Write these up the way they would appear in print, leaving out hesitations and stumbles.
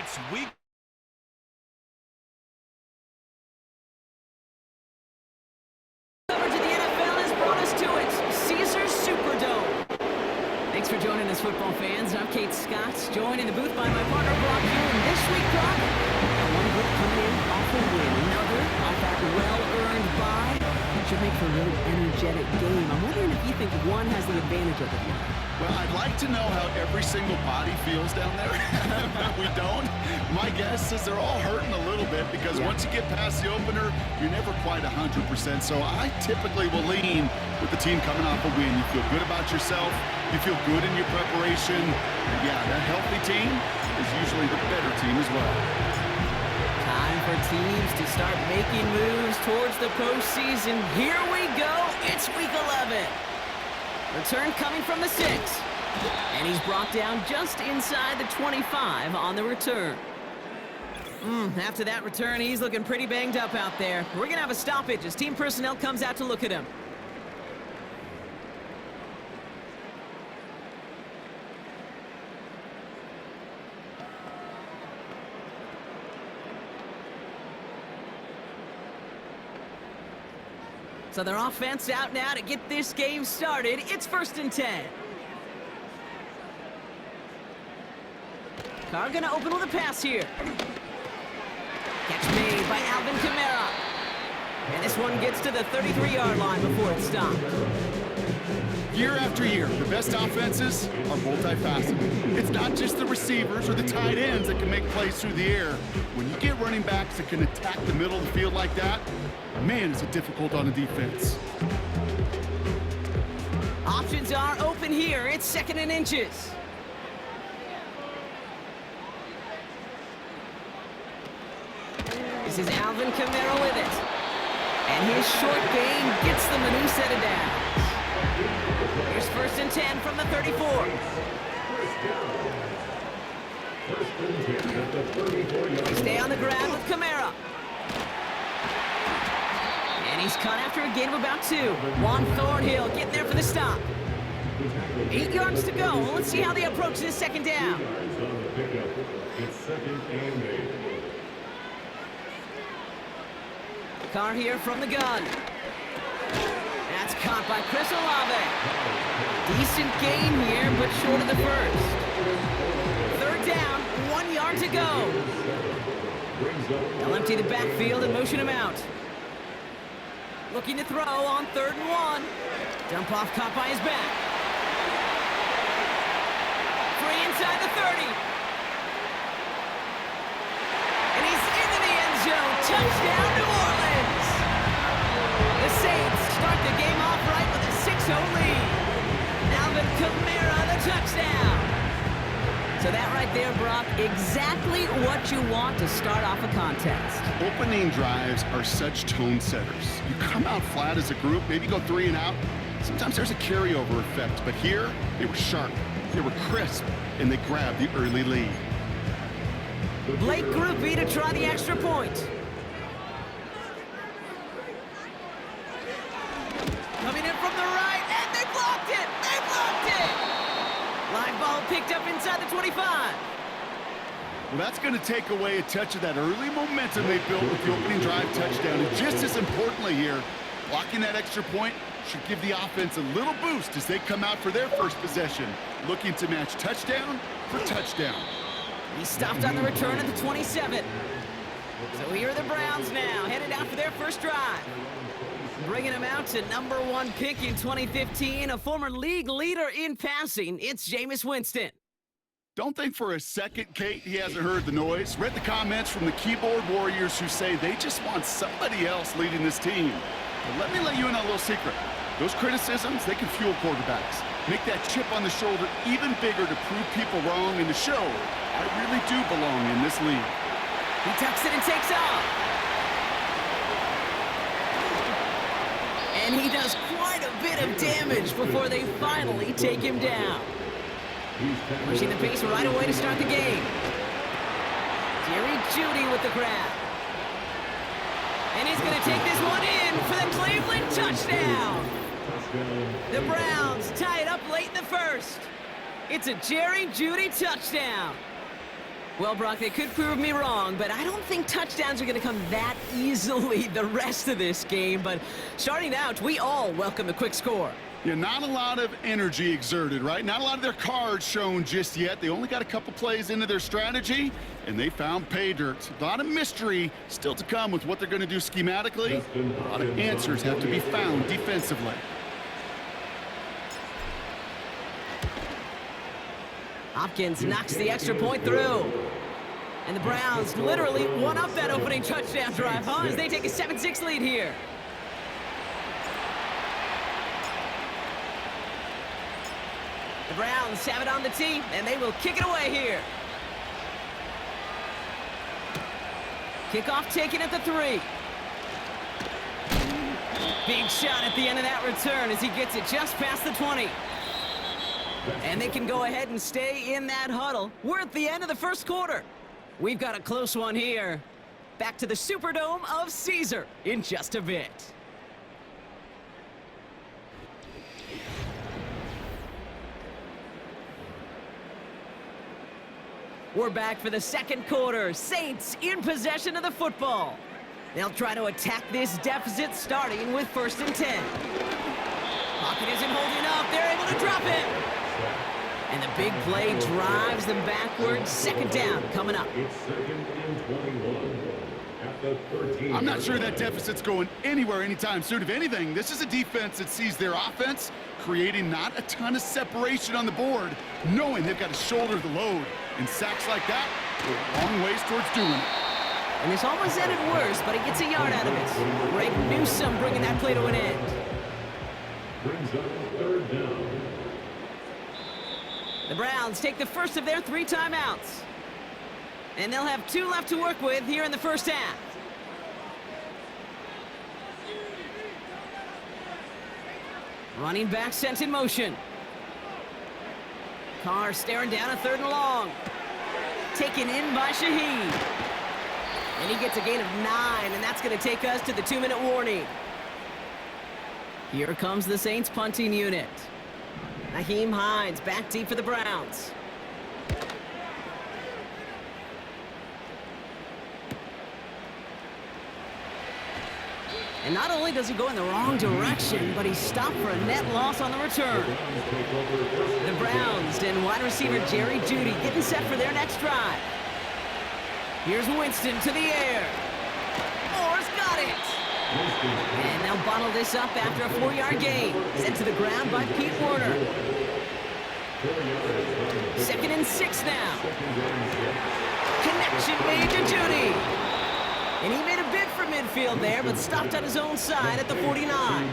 It's week coverage of the NFL has brought us to it. Caesars Superdome. Thanks for joining us, football fans. I'm Kate Scott, joined in the booth by my partner, Brock Hume. This week, Brock, one group coming in off a win, another off that well-earned bye. Should make for a really energetic game. I'm wondering if you think one has the advantage of it. Well, I'd like to know how every single body feels down there, but we don't. My guess is they're all hurting a little bit because once you get past the opener, you're never quite 100%. So I typically will lean with the team coming off a win. You feel good about yourself. You feel good in your preparation. And yeah, that healthy team is usually the better team as well. Time for teams to start making moves towards the postseason. Here we go. It's week 11. Return coming from the 6. And he's brought down just inside the 25 on the return. After that return, he's looking pretty banged up out there. We're going to have a stoppage as team personnel comes out to look at him. So their offense out now to get this game started. It's 1st and 10. Carr gonna open with a pass here. Catch made by Alvin Kamara. And this one gets to the 33-yard line before it's stopped. Year after year, the best offenses are multifaceted. It's not just the receivers or the tight ends that can make plays through the air. When you get running backs that can attack the middle of the field like that, man, is it difficult on the defense. Options are open here. It's 2nd and inches. This is Alvin Kamara with it. And his short gain gets them a new set of downs. Here's 1st and 10 from the 34. They stay on the ground with Kamara. And he's caught after a gain of about 2. Juan Thornhill getting there for the stop. 8 yards to go. Let's see how they approach this 2nd down. Carr here from the gun. That's caught by Chris Olave. Decent gain here, but short of the 1st. 3rd down, 1 yard to go. They'll empty the backfield and motion him out. Looking to throw on 3rd and 1. Dump off caught by his back. Free inside the 30. And he's into the end zone. Touchdown, New Orleans. The Saints start the game off right with a 6-0 lead. Alvin Kamara, the touchdown. So that right there, Brock, exactly what you want to start off a contest. Opening drives are such tone setters. You come out flat as a group, maybe go 3 and out. Sometimes there's a carryover effect, but here, they were sharp, they were crisp, and they grabbed the early lead. Blake Grupe to try the extra point. Coming in from the right, and they blocked it! They blocked it! Live ball picked up inside the 25. Well, that's going to take away a touch of that early momentum they built with the opening drive touchdown. And just as importantly here, blocking that extra point should give the offense a little boost as they come out for their first possession, looking to match touchdown for touchdown. He stopped on the return at the 27. So here are the Browns now, headed out for their first drive. Bringing him out to number 1 pick in 2015, a former league leader in passing, it's Jameis Winston. Don't think for a second, Kate, he hasn't heard the noise. Read the comments from the keyboard warriors who say they just want somebody else leading this team. But let you in on a little secret. Those criticisms, they can fuel quarterbacks. Make that chip on the shoulder even bigger to prove people wrong and to show I really do belong in this league. He tucks it and takes off. And he does quite a bit of damage before they finally take him down. Pushing the pace right away to start the game. Jerry Jeudy with the grab. And he's going to take this one in for the Cleveland touchdown. The Browns tie it up late in the 1st. It's a Jerry Jeudy touchdown. Well, Brock, they could prove me wrong, but I don't think touchdowns are going to come that easily the rest of this game. But starting out, we all welcome the quick score. Yeah, not a lot of energy exerted, right? Not a lot of their cards shown just yet. They only got a couple plays into their strategy, and they found pay dirt. A lot of mystery still to come with what they're going to do schematically. A lot of answers have to be found defensively. Hopkins knocks the extra point through. And the Browns literally won up that opening touchdown drive, huh? As they take a 7-6 lead here. The Browns have it on the tee, and they will kick it away here. Kickoff taken at the 3. Big shot at the end of that return as he gets it just past the 20. And they can go ahead and stay in that huddle. We're at the end of the first quarter. We've got a close one here. Back to the Superdome of Caesar in just a bit. We're back for the second quarter. Saints in possession of the football. They'll try to attack this deficit starting with 1st and 10. Pocket isn't holding up. They're able to drop it. And the big play drives them backwards. 2nd down coming up. It's 2nd and 21 at the 13. I'm not sure that deficit's going anywhere anytime soon. If anything, this is a defense that sees their offense creating not a ton of separation on the board, knowing they've got to shoulder the load. And sacks like that go a long ways towards doing it. And this almost ended worse, but he gets a yard out of it. Greg Newsome bringing that play to an end. Brings up 3rd down. The Browns take the first of their 3 timeouts. And they'll have 2 left to work with here in the first half. Running back sent in motion. Carr staring down a 3rd and long. Taken in by Shaheed. And he gets a gain of 9, and that's going to take us to the 2-minute warning. Here comes the Saints punting unit. Naheem Hines back deep for the Browns. And not only does he go in the wrong direction, but he's stopped for a net loss on the return. The Browns and wide receiver Jerry Jeudy getting set for their next drive. Here's Winston to the air. Moore's got it. And they'll bottle this up after a 4-yard gain. Sent to the ground by Pete Werner. 2nd and 6 now. Connection made to Jeudy. And he made a bid for midfield there, but stopped on his own side at the 49.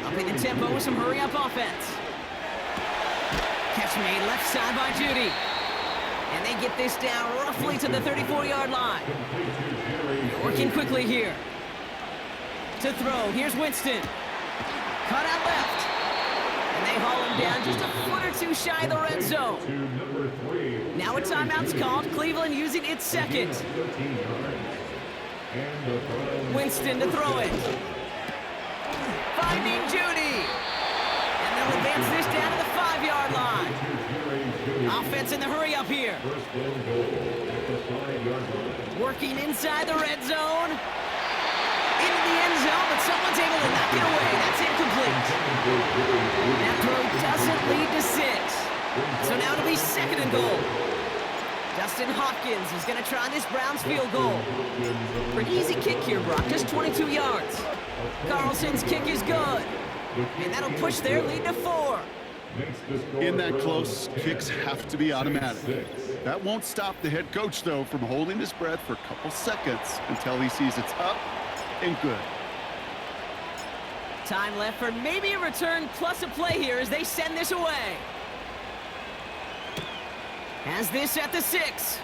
Upping the tempo with some hurry-up offense. Catch made left side by Jeudy. And they get this down roughly to the 34-yard line. Working quickly here. To throw, here's Winston. Cut out left. And they haul him down just a foot or 2 shy of the red zone. Now a timeout's called. Cleveland using its 2nd. Winston to throw it. Finding Jeudy. And they'll advance this down to the 5-yard line. Offense in the hurry up here. Working inside the red zone. Into the end zone, but someone's able to knock it away. That's incomplete. That throw doesn't lead to 6. So now it'll be 2nd and goal. Dustin Hopkins is going to try this Browns field goal. Pretty easy kick here, Brock. Just 22 yards. Carlson's kick is good. And that'll push their lead to 4. In that close, kicks have to be automatic. That won't stop the head coach, though, from holding his breath for a couple seconds until he sees it's up and good. Time left for maybe a return plus a play here as they send this away. Has this at the 6.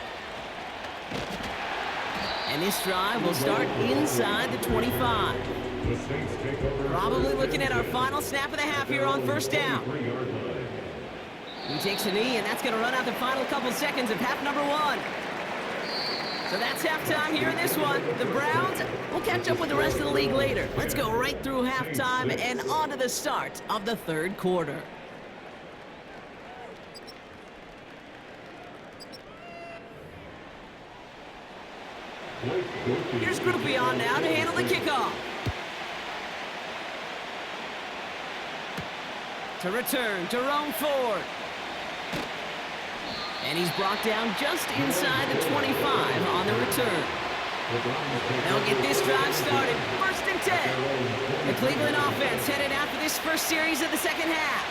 And this drive will start inside the 25. Probably looking at our final snap of the half here on 1st down. He takes a knee, and that's going to run out the final couple seconds of half number 1. So that's halftime here in this one. The Browns will catch up with the rest of the league later. Let's go right through halftime and on to the start of the 3rd quarter. Here's Groupion now to handle the kickoff. To return to Jerome Ford. And he's brought down just inside the 25 on the return. They'll get this drive started. 1st and 10. The Cleveland offense headed after this first series of the second half.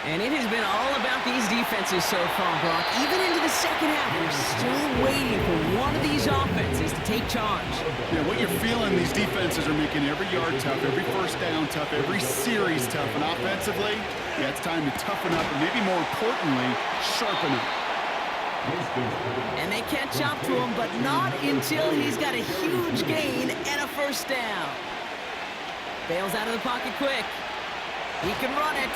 And it has been all about these defenses so far, Brock. Even into the second half, we're still waiting for one of these offenses to take charge. Yeah, what you're feeling, these defenses are making every yard tough, every first down tough, every series tough. And offensively, yeah, it's time to toughen up and maybe more importantly, sharpen up. And they catch up to him, but not until he's got a huge gain and a first down. Bails out of the pocket quick. He can run it.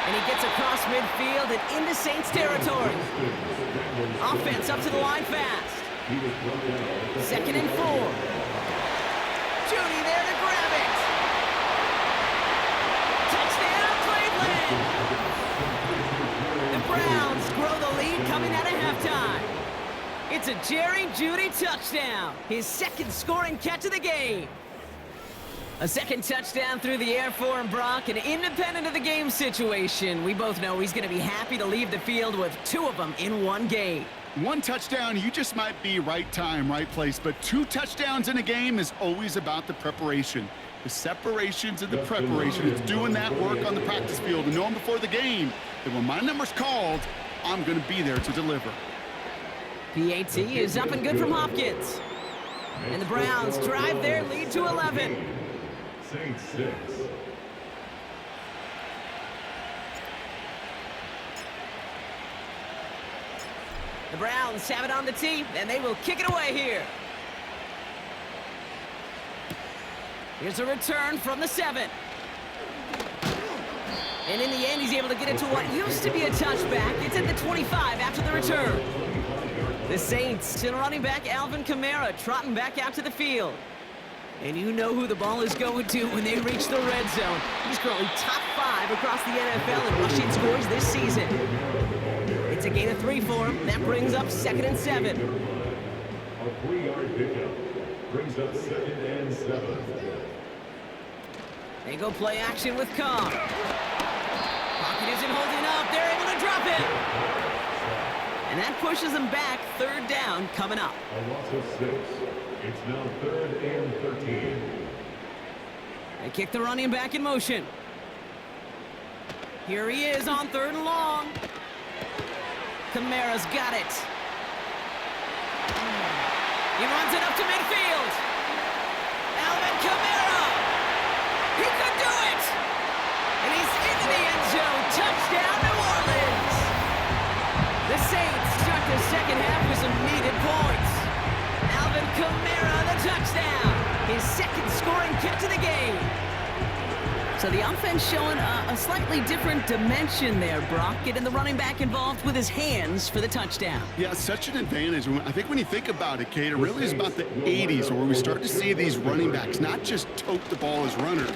And he gets across midfield and into Saints territory. Offense up to the line fast. 2nd and 4. Judy there to grab it. Touchdown, Cleveland! The Browns grow the lead coming out of halftime. It's a Jerry Judy touchdown. His 2nd scoring catch of the game. A 2nd touchdown through the air for him, Brock, and independent of the game situation, we both know he's going to be happy to leave the field with 2 of them in one game. 1 touchdown, you just might be right time, right place, but 2 touchdowns in a game is always about the preparation. The separations and the preparation. It's doing that work on the practice field and knowing before the game that when my number's called, I'm going to be there to deliver. PAT is up and good from Hopkins. And the Browns drive their lead to 11. Saints 6. The Browns have it on the tee, and they will kick it away here. Here's a return from the 7. And in the end, he's able to get it to what used to be a touchback. It's at the 25 after the return. The Saints and running back Alvin Kamara trotting back out to the field. And you know who the ball is going to when they reach the red zone. He's currently top 5 across the NFL in rushing scores this season. It's a gain of 3 for him. That brings up 2nd and 7. A 3-yard pickup brings up 2nd and 7. They go play action with Cobb. Pocket isn't holding up. They're able to drop it. And that pushes them back. 3rd down coming up. A loss of 6. It's now 3rd and 13. They kick the running back in motion. Here he is on 3rd and long. Kamara's got it. He runs it up to midfield. Alvin Kamara. He could do it. And he's into the end zone. Touchdown, New Orleans. The Saints start the second half with some needed points. Alvin Kamara, the touchdown. His 2nd scoring catch of the game. So the offense showing a slightly different dimension there, Brock. Getting the running back involved with his hands for the touchdown. Yeah, such an advantage. I think when you think about it, Kate, it really is about the 80s where we start to see these running backs not just tote the ball as runners,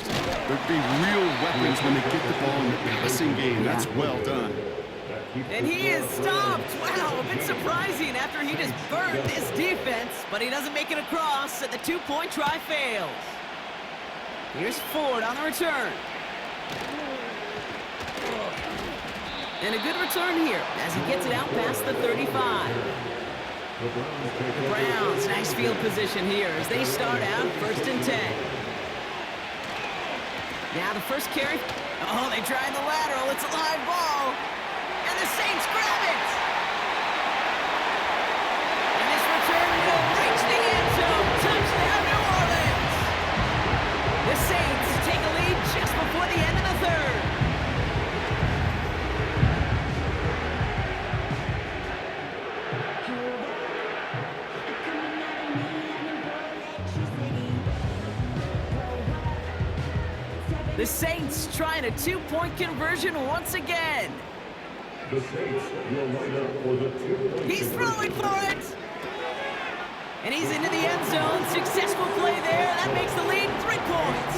but be real weapons when they get the ball in the passing game. That's well done. And he is stopped. Wow, a bit surprising after he just burned this defense, but he doesn't make it across, and the 2-point try fails. Here's Ford on the return. And a good return here as he gets it out past the 35. The Browns, nice field position here as they start out 1st and 10. Now the first carry. Oh, they tried the lateral. It's a live ball. And the Saints grab it. And this return will reach the end zone. Touchdown, New Orleans. The Saints take a lead just before the end of the 3rd. The Saints trying a 2-point conversion once again. The Saints will line up for the 2-point. He's throwing for it. And he's into the end zone. Successful play there. That makes the lead 3 points.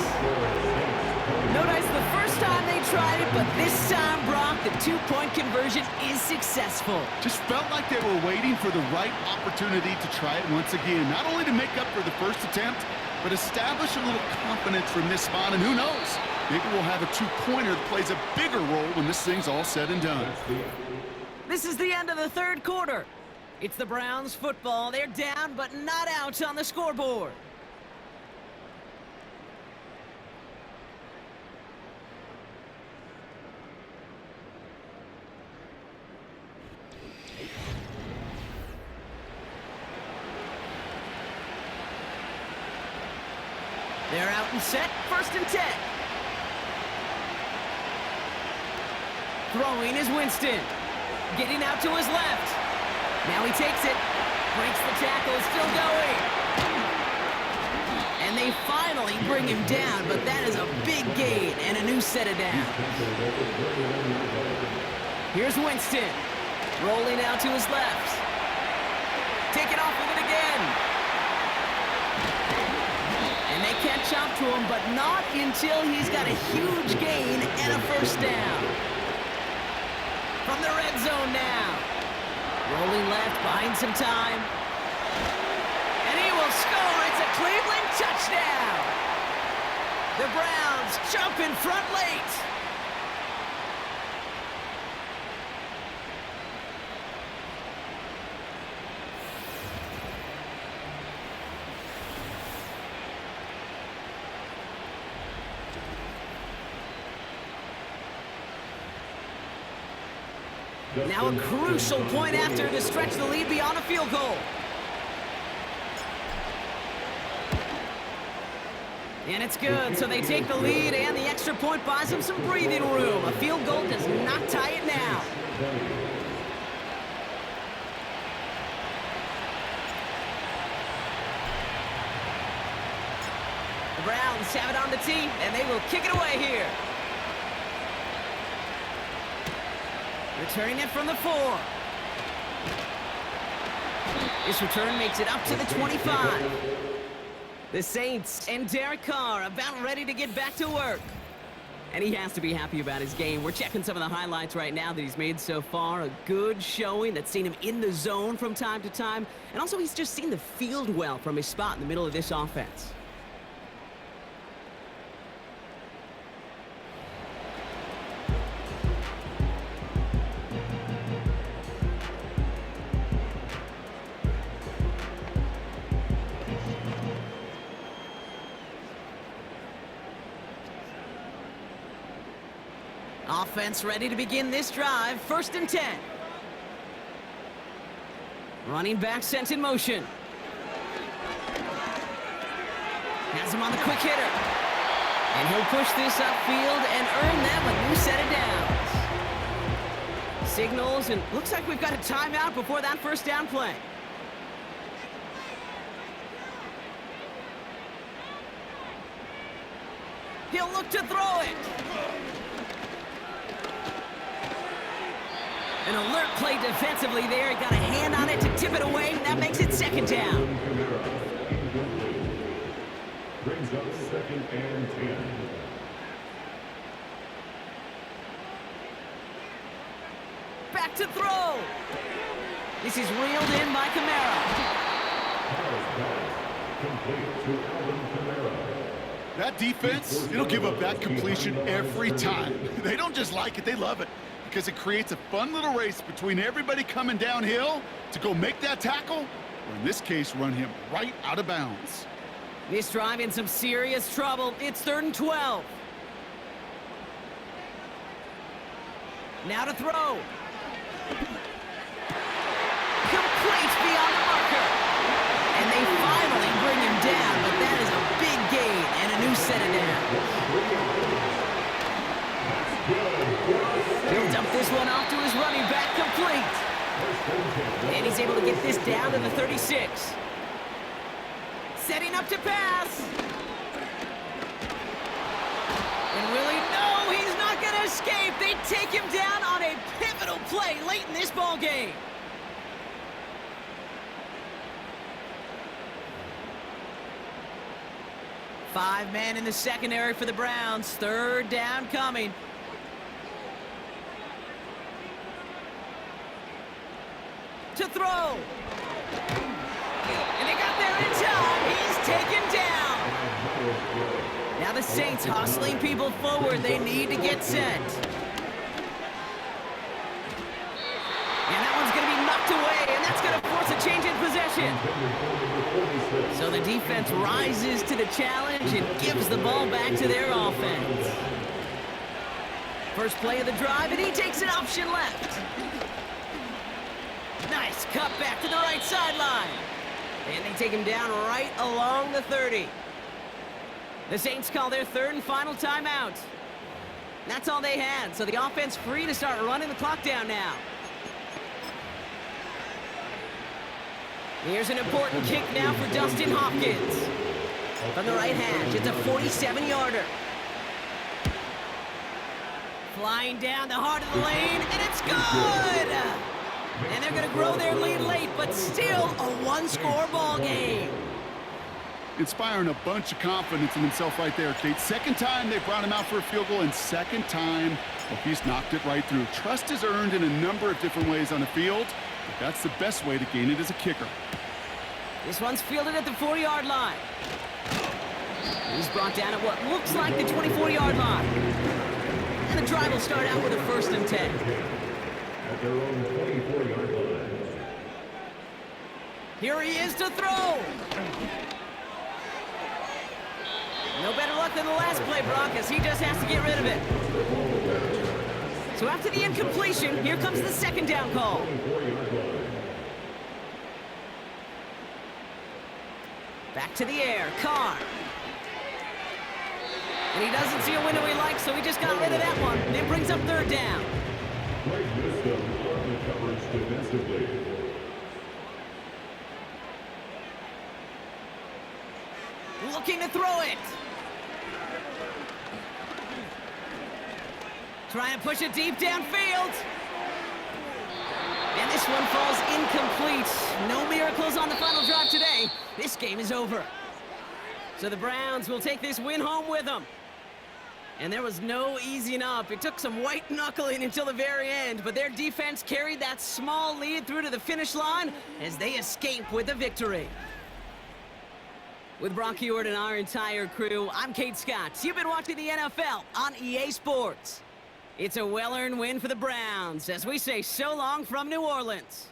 Notice the first time they tried it, but this time, Brock, the two-point conversion is successful. Just felt like they were waiting for the right opportunity to try it once again. Not only to make up for the first attempt, but establish a little confidence from this spot. And who knows, maybe we'll have a two-pointer that plays a bigger role when this thing's all said and done. This is the end of the third quarter. It's the Browns football. They're down, but not out on the scoreboard. They're out and set, 1st and 10. Throwing is Winston. Getting out to his left. Now he takes it. Breaks the tackle, still going. And they finally bring him down, but that is a big gain and a new set of downs. Here's Winston. Rolling out to his left. Taking off with it again. And they catch up to him, but not until he's got a huge gain and a first down. From the red zone now. Rolling left, buying some time. And he will score. It's a Cleveland touchdown. The Browns jump in front late. Now a crucial point after to stretch the lead beyond a field goal. And it's good, so they take the lead, and the extra point buys them some breathing room. A field goal does not tie it now. The Browns have it on the tee, and they will kick it away here. Returning it from the 4. This return makes it up to the 25. The Saints and Derek Carr about ready to get back to work. And he has to be happy about his game. We're checking some of the highlights right now that he's made so far. A good showing that's seen him in the zone from time to time. And also he's just seen the field well from his spot in the middle of this offense. Offense ready to begin this drive. 1st and 10. Running back sent in motion. Has him on the quick hitter. And he'll push this upfield and earn them a new set of downs. Signals, and looks like we've got a timeout before that first down play. He'll look to throw it. An alert play defensively there. He got a hand on it to tip it away. That makes it 2nd down. Brings up 2nd and 10. Back to throw. This is reeled in by Kamara. Complete to Alvin Kamara. That defense, it'll give up that completion every time. They don't just like it, they love it. Because it creates a fun little race between everybody coming downhill to go make that tackle, or in this case, run him right out of bounds. This drive in some serious trouble. It's 3rd and 12. Now to throw. Complete beyond the marker. And they finally bring him down, but that is a big gain and a new set of downs. He'll dump this one off to his running back, complete. And he's able to get this down to the 36. Setting up to pass. And Willie, no, he's not going to escape. They take him down on a pivotal play late in this ball game. 5 men in the secondary for the Browns. Third down coming. To throw. And they got there in time. He's taken down. Now the Saints hustling people forward. They need to get set. And that one's going to be knocked away, and that's going to force a change in possession. So the defense rises to the challenge and gives the ball back to their offense. First play of the drive, and he takes an option left. Nice cut back to the right sideline. And they take him down right along the 30. The Saints call their third and final timeout. That's all they had, so the offense free to start running the clock down now. Here's an important kick now for Dustin Hopkins. From the right hash, it's a 47-yarder. Flying down the heart of the lane, and it's good! And they're going to grow their lead late, but still a one-score ball game. Inspiring a bunch of confidence in himself right there, Kate. Second time they brought him out for a field goal, and second time, well, he's knocked it right through. Trust is earned in a number of different ways on the field, but that's the best way to gain it as a kicker. This one's fielded at the 40-yard line. He's brought down at what looks like the 24-yard line. And the drive will start out with a 1st and 10. At their own 24-yard line. Here he is to throw. No better luck than the last play, Brock, as he just has to get rid of it. So after the incompletion, here comes the second down call. Back to the air, Carr. And he doesn't see a window he likes, so he just got rid of that one. And it brings up third down. Great wisdom on the coverage defensively. Looking to throw it. Trying to push it deep downfield. And this one falls incomplete. No miracles on the final drive today. This game is over. So the Browns will take this win home with them. And there was no easing up. It took some white knuckling until the very end, but their defense carried that small lead through to the finish line as they escape with the victory. With Brock Huard and our entire crew, I'm Kate Scott. You've been watching the NFL on EA Sports. It's a well-earned win for the Browns as we say so long from New Orleans.